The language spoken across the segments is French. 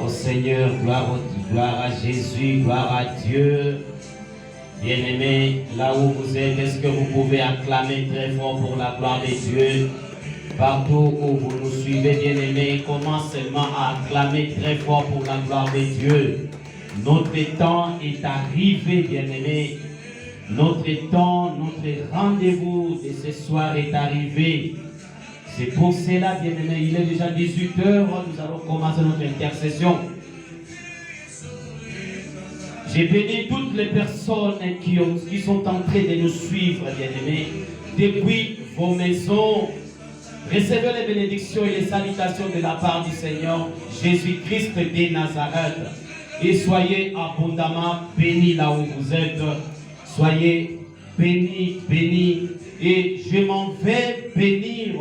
au Seigneur, gloire à Jésus, gloire à Dieu. Bien-aimés, là où vous êtes, est-ce que vous pouvez acclamer très fort pour la gloire de Dieu? Partout où vous nous suivez, bien-aimés, commence seulement à acclamer très fort pour la gloire de Dieu. Notre temps est arrivé, bien-aimés. Notre temps, notre rendez-vous de ce soir est arrivé. C'est pour cela, bien-aimés, il est déjà 18 h, nous allons commencer notre intercession. J'ai béni toutes les personnes qui sont en train de nous suivre, bien-aimés, depuis vos maisons. Recevez les bénédictions et les salutations de la part du Seigneur Jésus-Christ de Nazareth. Et soyez abondamment bénis là où vous êtes. Soyez bénis, bénis. Et je m'en vais bénir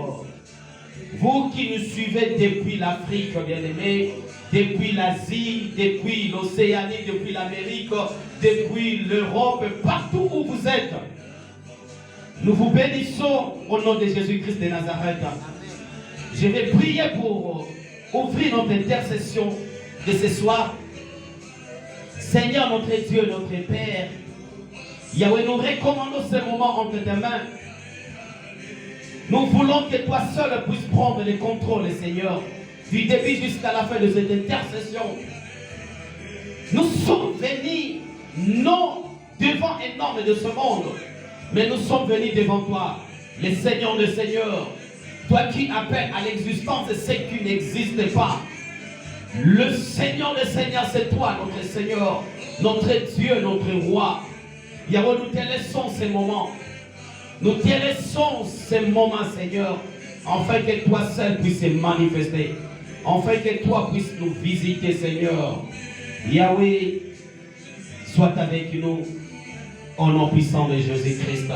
vous qui nous suivez depuis l'Afrique, bien-aimés, depuis l'Asie, depuis l'Océanie, depuis l'Amérique, depuis l'Europe, partout où vous êtes. Nous vous bénissons au nom de Jésus-Christ de Nazareth. Je vais prier pour ouvrir notre intercession de ce soir. Seigneur, notre Dieu, notre Père, Yahweh, nous recommandons ce moment entre tes mains. Nous voulons que toi seul puisses prendre le contrôle, Seigneur, du début jusqu'à la fin de cette intercession. Nous sommes venus non devant un homme de ce monde, mais nous sommes venus devant toi, le Seigneur de Seigneurs, toi qui appelles à l'existence ce qui n'existe pas. Le Seigneur des Seigneurs, c'est toi, notre Seigneur, notre Dieu, notre Roi. Yahweh, nous te laissons ces moments. Nous te laissons ces moments, Seigneur, afin que toi seul puisses se manifester. Afin que toi puisses nous visiter, Seigneur. Yahweh, sois avec nous au nom puissant de Jésus-Christ.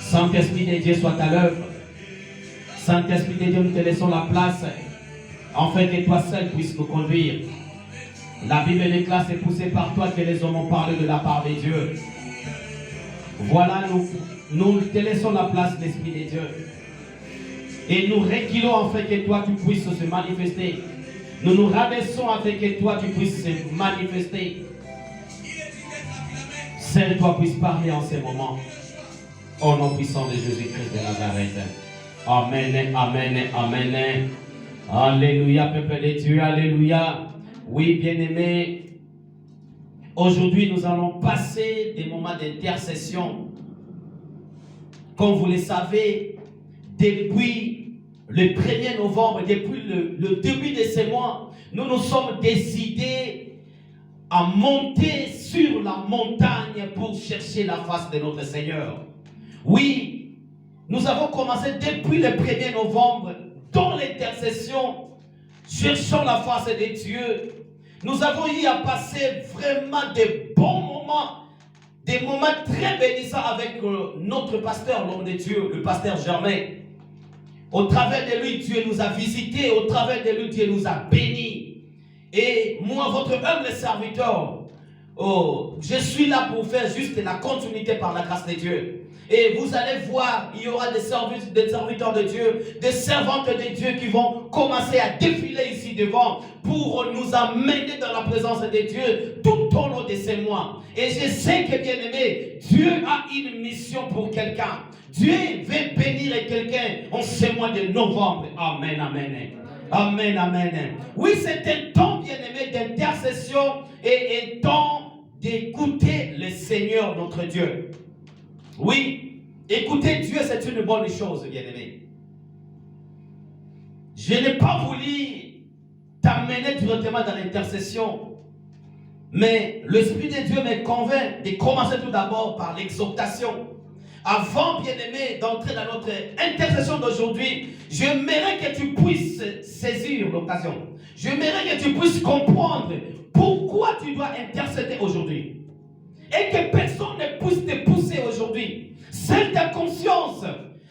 Saint-Esprit de Dieu, soit à l'œuvre. Saint-Esprit de Dieu, nous te laissons la place, afin que toi seul puisses nous conduire. La Bible déclare, c'est poussé par toi que les hommes ont parlé de la part de Dieu. Voilà, nous te laissons la place, l'Esprit de Dieu. Et nous reculons afin que toi tu puisses se manifester. Nous nous rabaissons afin que toi tu puisses se manifester. Seul toi puisses parler en ces moments. Au nom puissant de Jésus-Christ de Nazareth. Amen, amen, amen. Alléluia, peuple de Dieu, alléluia. Oui, bien-aimés, aujourd'hui nous allons passer des moments d'intercession. Comme vous le savez, depuis le 1er novembre, depuis le début de ce mois, nous nous sommes décidés à monter sur la montagne pour chercher la face de notre Seigneur. Oui, nous avons commencé depuis le 1er novembre dans l'intercession, cherchant la face de Dieu. Nous avons eu à passer vraiment de bons moments, des moments très bénissants avec notre pasteur, l'homme de Dieu, le pasteur Germain. Au travers de lui, Dieu nous a visités, au travers de lui, Dieu nous a bénis. Et moi, votre humble serviteur, je suis là pour faire juste la continuité par la grâce de Dieu. Et vous allez voir, il y aura des serviteurs de Dieu, des servantes de Dieu qui vont commencer à défiler ici devant pour nous amener dans la présence de Dieu tout au long de ces mois. Et je sais que, bien aimé, Dieu a une mission pour quelqu'un. Dieu veut bénir quelqu'un en ce mois de novembre. Amen, amen. Amen, amen. Oui, c'est un temps, bien aimé, d'intercession et un temps d'écouter le Seigneur, notre Dieu. Oui, écouter Dieu, c'est une bonne chose, bien-aimé. Je n'ai pas voulu t'amener directement dans l'intercession, mais l'Esprit de Dieu me convainc de commencer tout d'abord par l'exhortation. Avant, bien-aimé, d'entrer dans notre intercession d'aujourd'hui, j'aimerais que tu puisses saisir l'occasion. J'aimerais que tu puisses comprendre pourquoi tu dois intercéder aujourd'hui. Et que personne ne puisse te pousser aujourd'hui. Seule ta conscience,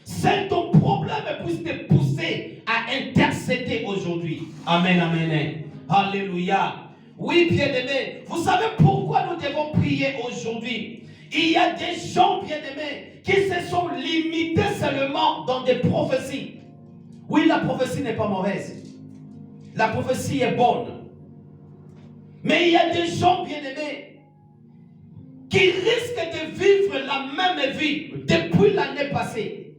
seul ton problème puisse te pousser à intercéder aujourd'hui. Amen, amen. Alléluia. Oui, bien-aimés, vous savez pourquoi nous devons prier aujourd'hui? Il y a des gens, bien-aimés, qui se sont limités seulement dans des prophéties. Oui, la prophétie n'est pas mauvaise. La prophétie est bonne. Mais il y a des gens bien-aimés qui risquent de vivre la même vie depuis l'année passée,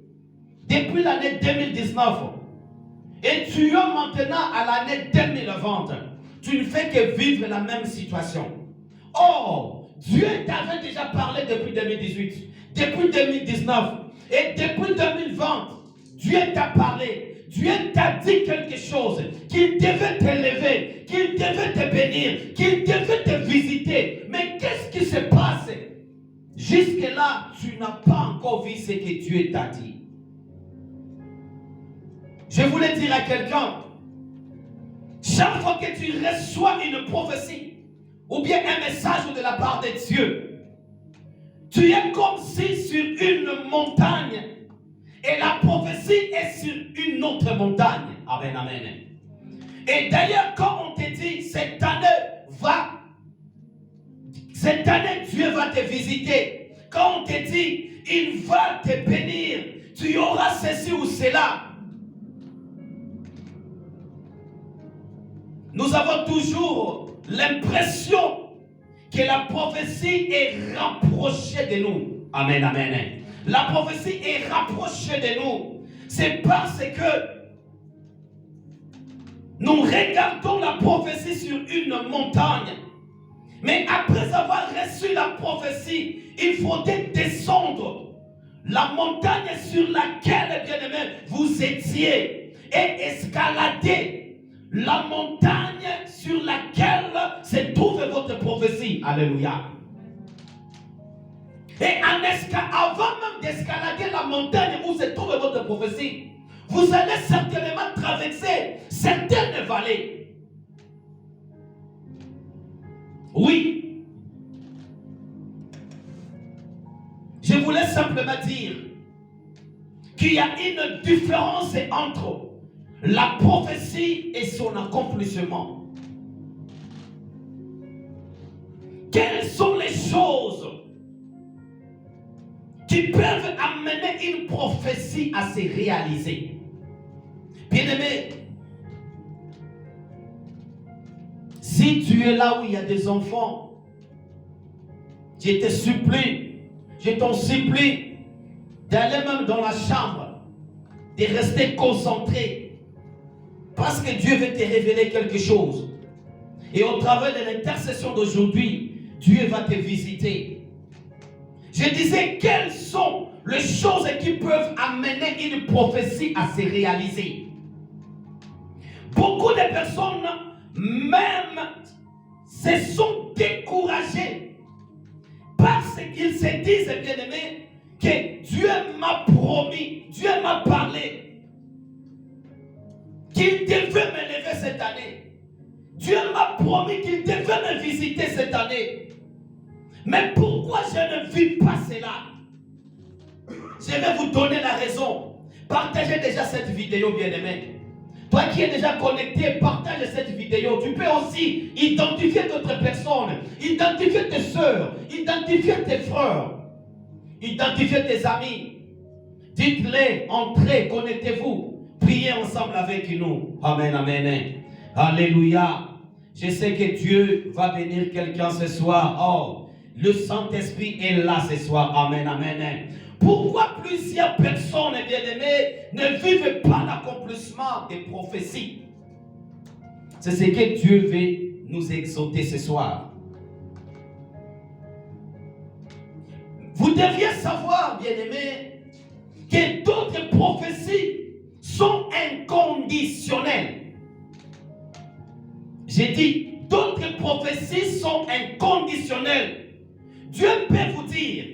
depuis l'année 2019. Et tu es maintenant à l'année 2020. Tu ne fais que vivre la même situation. Or, Dieu t'avait déjà parlé depuis 2018, depuis 2019 et depuis 2020. Dieu t'a parlé. Dieu t'a dit quelque chose, qu'il devait t'élever, qu'il devait te bénir, qu'il devait te visiter. Mais qu'est-ce qui se passe? Jusque-là, tu n'as pas encore vu ce que Dieu t'a dit. Je voulais dire à quelqu'un, chaque fois que tu reçois une prophétie ou bien un message de la part de Dieu, tu es comme si sur une montagne et la prophétie est sur une autre montagne. Amen, amen. Et d'ailleurs, quand on te dit cette année Dieu va te visiter, quand on te dit il va te bénir, tu auras ceci ou cela, nous avons toujours l'impression que la prophétie est rapprochée de nous. Amen, amen. La prophétie est rapprochée de nous. C'est parce que nous regardons la prophétie sur une montagne. Mais après avoir reçu la prophétie, il faudrait descendre la montagne sur laquelle, bien-aimé, vous étiez et escalader la montagne sur laquelle se trouve votre prophétie. Alléluia. Et avant même d'escalader la montagne où se trouve votre prophétie, vous allez certainement traverser certaines vallées. Oui. Je voulais simplement dire qu'il y a une différence entre la prophétie et son accomplissement. Quelles sont les choses qui peuvent amener une prophétie à se réaliser? Bien-aimé, si tu es là où il y a des enfants, je te supplie, je t'en supplie d'aller même dans la chambre, de rester concentré, parce que Dieu veut te révéler quelque chose. Et au travers de l'intercession d'aujourd'hui, Dieu va te visiter. Je disais, quelles sont les choses qui peuvent amener une prophétie à se réaliser? Beaucoup de personnes même se sont découragées parce qu'ils se disent, bien-aimés, que Dieu m'a promis, Dieu m'a parlé qu'il devait m'élever cette année. Dieu m'a promis qu'il devait me visiter cette année. Mais pourquoi je ne vis pas cela? Je vais vous donner la raison. Partagez déjà cette vidéo, bien-aimé. Toi qui es déjà connecté, partage cette vidéo. Tu peux aussi identifier d'autres personnes, identifier tes soeurs, identifier tes frères, identifier tes amis. Dites-les, entrez, connectez-vous. Priez ensemble avec nous. Amen, amen. Alléluia. Je sais que Dieu va bénir quelqu'un ce soir. Oh, le Saint-Esprit est là ce soir. Amen, amen. Pourquoi plusieurs personnes, bien-aimées, ne vivent pas l'accomplissement des prophéties? C'est ce que Dieu veut nous exhorter ce soir. Vous deviez savoir, bien-aimés, que d'autres prophéties sont inconditionnelles. J'ai dit, d'autres prophéties sont inconditionnelles. Dieu peut vous dire,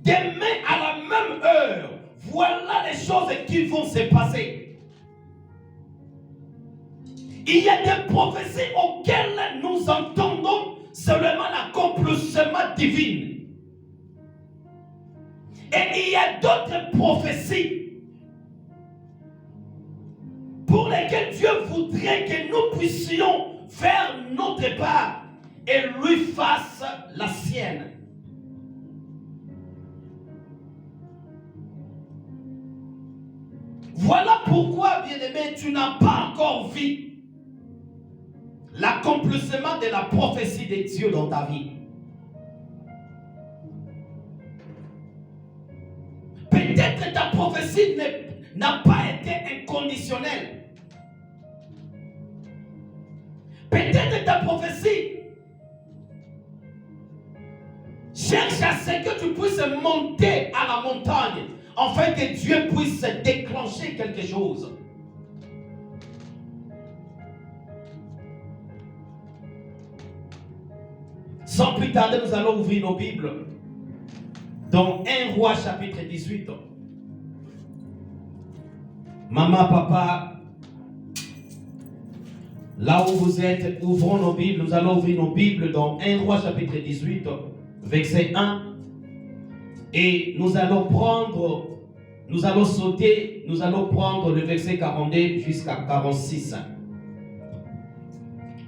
demain à la même heure, voilà les choses qui vont se passer. Il y a des prophéties auxquelles nous entendons seulement l'accomplissement divin. Et il y a d'autres prophéties pour lesquelles Dieu voudrait que nous puissions faire notre part et lui fasse la sienne. Voilà pourquoi, bien-aimé, tu n'as pas encore vu l'accomplissement de la prophétie de Dieu dans ta vie. Peut-être ta prophétie n'a pas été inconditionnelle. Peut-être ta prophétie cherche à ce que tu puisses monter à la montagne, afin que Dieu puisse déclencher quelque chose. Sans plus tarder, nous allons ouvrir nos Bibles dans 1 Roi chapitre 18. Maman, papa, là où vous êtes, ouvrons nos Bibles. Nous allons ouvrir nos Bibles dans 1 Roi chapitre 18, verset 1. Et nous allons sauter, nous allons prendre le verset 42 jusqu'à 46.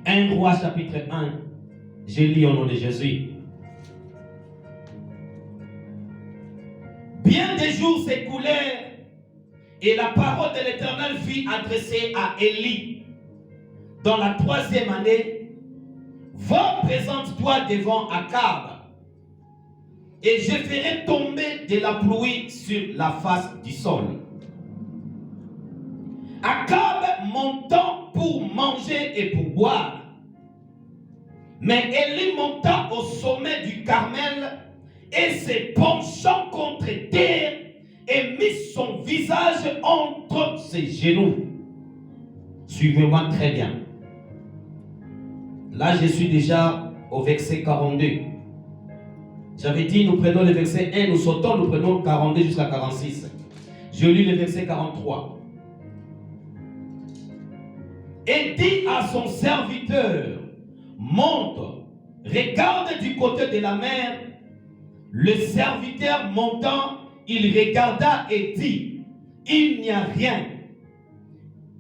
1 Roi chapitre 1, je lis au nom de Jésus. Bien des jours s'écoulèrent et la parole de l'Éternel fut adressée à Élie dans la 3e année. Va, présente-toi devant Akab, et je ferai tomber de la pluie sur la face du sol. Akab montant pour manger et pour boire. Mais Élie monta au sommet du Carmel et se penchant contre terre et mit son visage entre ses genoux. Suivez-moi très bien. Là, je suis déjà au verset 42. J'avais dit, nous prenons le verset 1, nous sautons, nous prenons 42 jusqu'à 46. Je lis le verset 43. Et dit à son serviteur, monte, regarde du côté de la mer. Le serviteur montant, il regarda et dit, il n'y a rien.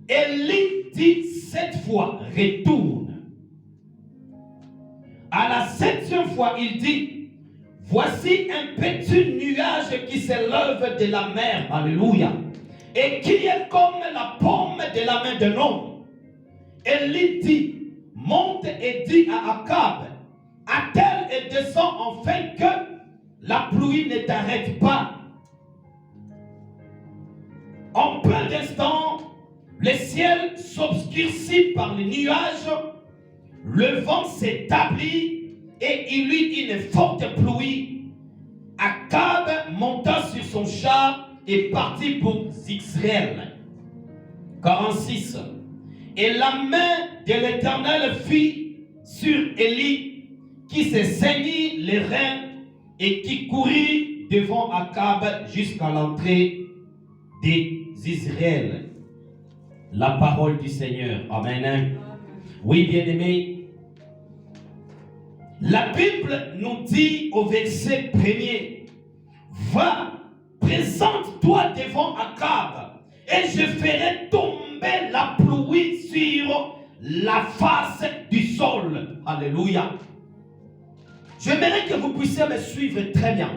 Élie dit cette fois, retourne. À la 7e fois, il dit, voici un petit nuage qui s'élève de la mer, alléluia, et qui est comme la paume de la main d'un homme. Élie dit, monte et dit à Akab, attelle et descend afin que la pluie ne t'arrête pas. En peu d'instants, le ciel s'obscurcit par les nuages, le vent s'établit et il eut une forte pluie. Akab monta sur son char et partit pour Israël. 46. Et la main de l'Éternel fut sur Élie, qui se saignit les reins et qui courut devant Akab jusqu'à l'entrée d'Israël. La parole du Seigneur. Amen. Oui, bien-aimés. La Bible nous dit au verset 1er, va, présente-toi devant Akab, et je ferai tomber la pluie sur la face du sol. Alléluia. J'aimerais que vous puissiez me suivre très bien.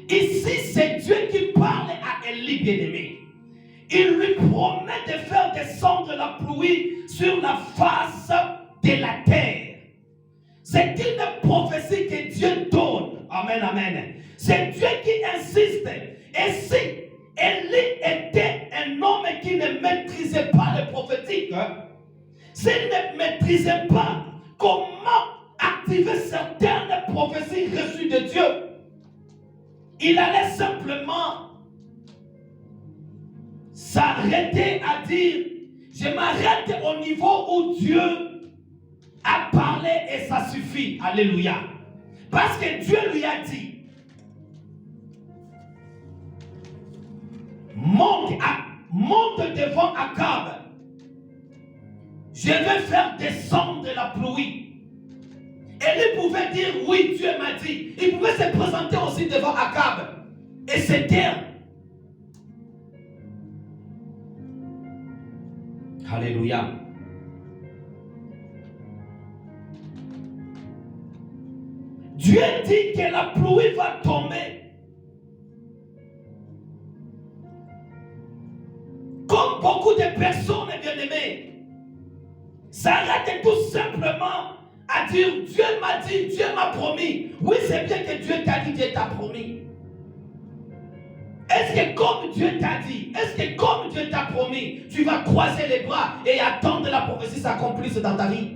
Ici, c'est Dieu qui parle à Élie, bien-aimé. Il lui promet de faire descendre la pluie sur la face de la terre. C'est une prophétie que Dieu donne. Amen, amen. C'est Dieu qui insiste. Et si Élie était un homme qui ne maîtrisait pas le prophétique, s'il ne maîtrisait pas comment activer certaines prophéties reçues de Dieu, il allait simplement s'arrêter à dire, je m'arrête au niveau où Dieu a parlé et ça suffit. Alléluia. Parce que Dieu lui a dit, monte devant Akab. Je vais faire descendre la pluie. Élie pouvait dire, oui, Dieu m'a dit. Il pouvait se présenter aussi devant Akab et se taire. Alléluia. Dieu dit que la pluie va tomber. Comme beaucoup de personnes, bien-aimées, S'arrête tout simplement à dire Dieu m'a dit, Dieu m'a promis. Oui, c'est bien que Dieu t'a dit, Dieu t'a promis. Est-ce que comme Dieu t'a dit, est-ce que comme Dieu t'a promis, tu vas croiser les bras et attendre que la prophétie s'accomplisse dans ta vie?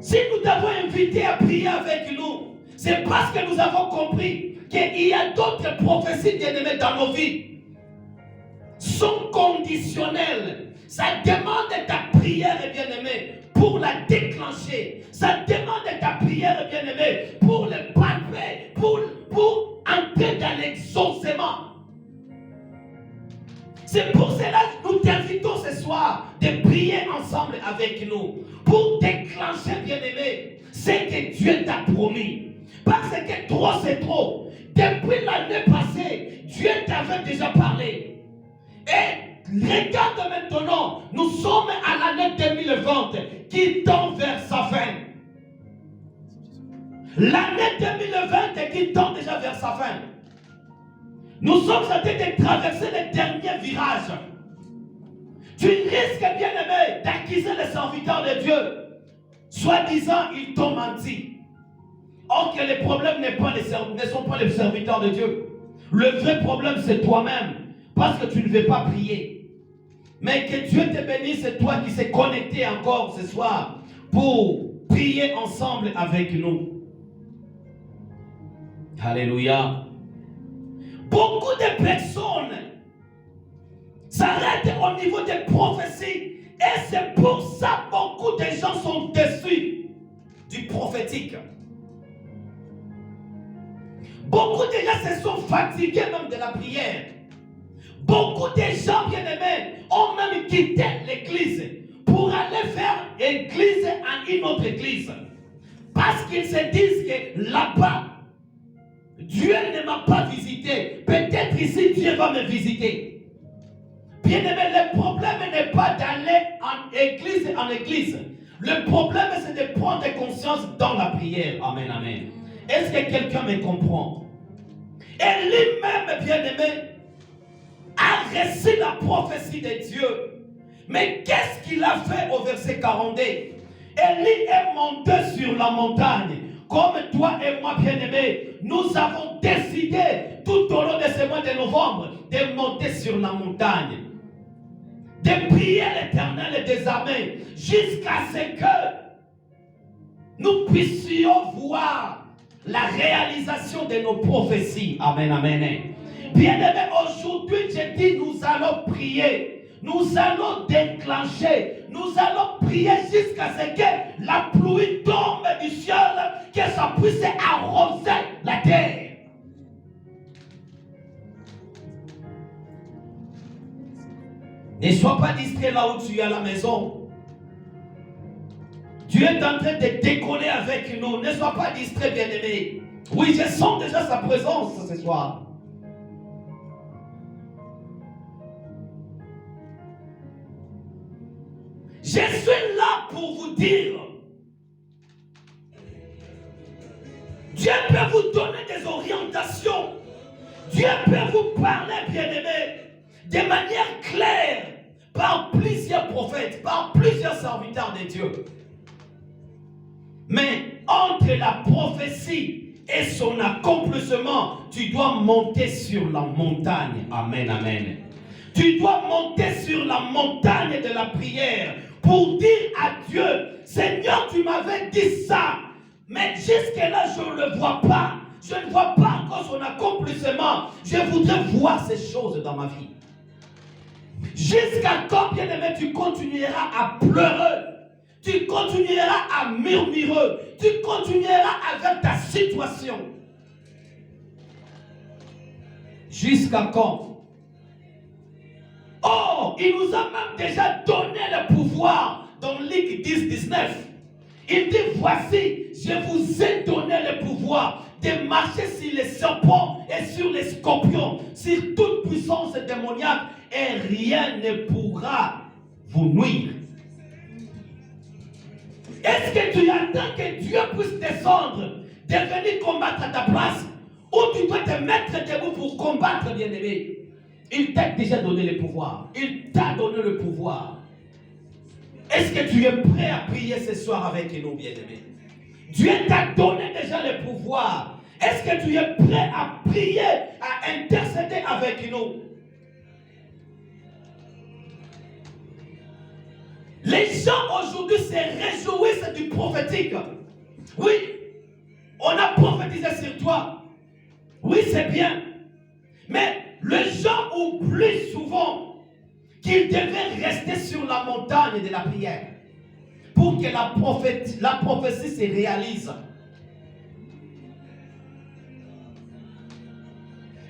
Si nous t'avons invité à prier avec nous, c'est parce que nous avons compris qu'il y a d'autres prophéties bien-aimées dans nos vies. Sont conditionnelles. Ça demande ta prière, bien-aimée, pour la déclencher. Ça demande ta prière, bien-aimée, pour le palper, pour entrer dans l'exaucement. C'est pour cela que nous t'invitons ce soir de prier ensemble avec nous. Pour déclencher, bien-aimé, ce que Dieu t'a promis. Parce que trop, c'est trop. Depuis l'année passée, Dieu t'avait déjà parlé. Et regarde maintenant, nous sommes à l'année 2020 qui tend vers sa fin. L'année 2020 qui tend déjà vers sa fin. Nous sommes en train de traverser les derniers virages. Tu risques, bien aimé, d'accuser les serviteurs de Dieu. Soi-disant, ils t'ont menti. Or que les problèmes ne sont pas les serviteurs de Dieu. Le vrai problème, c'est toi-même. Parce que tu ne veux pas prier. Mais que Dieu te bénisse, c'est toi qui s'est connecté encore ce soir pour prier ensemble avec nous. Alléluia. Beaucoup de personnes s'arrêtent au niveau des prophéties. Et c'est pour ça que beaucoup de gens sont déçus du prophétique. Beaucoup de gens se sont fatigués même de la prière. Beaucoup de gens bien-aimés ont même quitté l'église pour aller faire église en une autre église. Parce qu'ils se disent que là-bas, Dieu ne m'a pas visité. Peut-être ici, Dieu va me visiter. Bien-aimé, le problème n'est pas d'aller en église. Le problème, c'est de prendre conscience dans la prière. Amen, amen. Est-ce que quelqu'un me comprend? Et lui-même, bien-aimé, a reçu la prophétie de Dieu. Mais qu'est-ce qu'il a fait au verset 42? Élie est monté sur la montagne. Comme toi et moi, bien-aimés, nous avons décidé tout au long de ce mois de novembre de monter sur la montagne. De prier l'Éternel des armées jusqu'à ce que nous puissions voir la réalisation de nos prophéties. Amen, amen. Bien-aimés, aujourd'hui, je dis, nous allons prier. Nous allons déclencher. Nous allons prier jusqu'à ce que la pluie tombe du ciel, que ça puisse arroser la terre. Ne sois pas distrait là où tu es à la maison. Dieu est en train de décoller avec nous. Ne sois pas distrait, bien-aimé. Oui, je sens déjà sa présence ce soir. Je suis là pour vous dire. Dieu peut vous donner des orientations. Dieu peut vous parler, bien-aimé, de manière claire, par plusieurs prophètes, par plusieurs serviteurs de Dieu. Mais entre la prophétie et son accomplissement, tu dois monter sur la montagne. Amen, amen. Tu dois monter sur la montagne de la prière pour dire à Dieu, Seigneur, tu m'avais dit ça, mais jusque-là, je ne le vois pas. Je ne vois pas encore son accomplissement. Je voudrais voir ces choses dans ma vie. Jusqu'à quand, bien-aimé, tu continueras à pleurer. Tu continueras à murmurer. Tu continueras avec ta situation. Jusqu'à quand? Oh, il nous a même déjà donné le pouvoir dans Luc 10, 19. Il dit, voici, je vous ai donné le pouvoir de marcher sur les serpents et sur les scorpions, sur toute puissance démoniaque, et rien ne pourra vous nuire. Est-ce que tu attends que Dieu puisse descendre, de venir combattre à ta place? où tu dois te mettre debout pour combattre, bien-aimé. Il t'a déjà donné le pouvoir. Il t'a donné le pouvoir. Est-ce que tu es prêt à prier ce soir avec nous, bien-aimé? Dieu t'a donné déjà le pouvoir. Est-ce que tu es prêt à prier, à intercéder avec nous? Les gens aujourd'hui se réjouissent du prophétique. Oui, on a prophétisé sur toi. Oui, c'est bien. Mais les gens oublient souvent qu'ils devaient rester sur la montagne de la prière pour que la prophétie se réalise.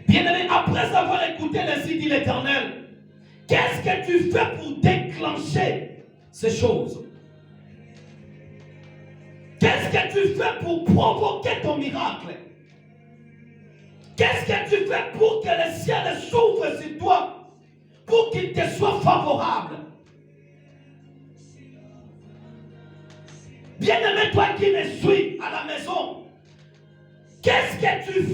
Bien-aimé, après avoir écouté ainsi dit l'Éternel, qu'est-ce que tu fais pour déclencher ces choses? Qu'est-ce que tu fais pour provoquer ton miracle? Qu'est-ce que tu fais pour que le ciel s'ouvre sur toi, pour qu'il te soit favorable? Bien-aimé, toi qui me suis à la maison, qu'est-ce que tu fais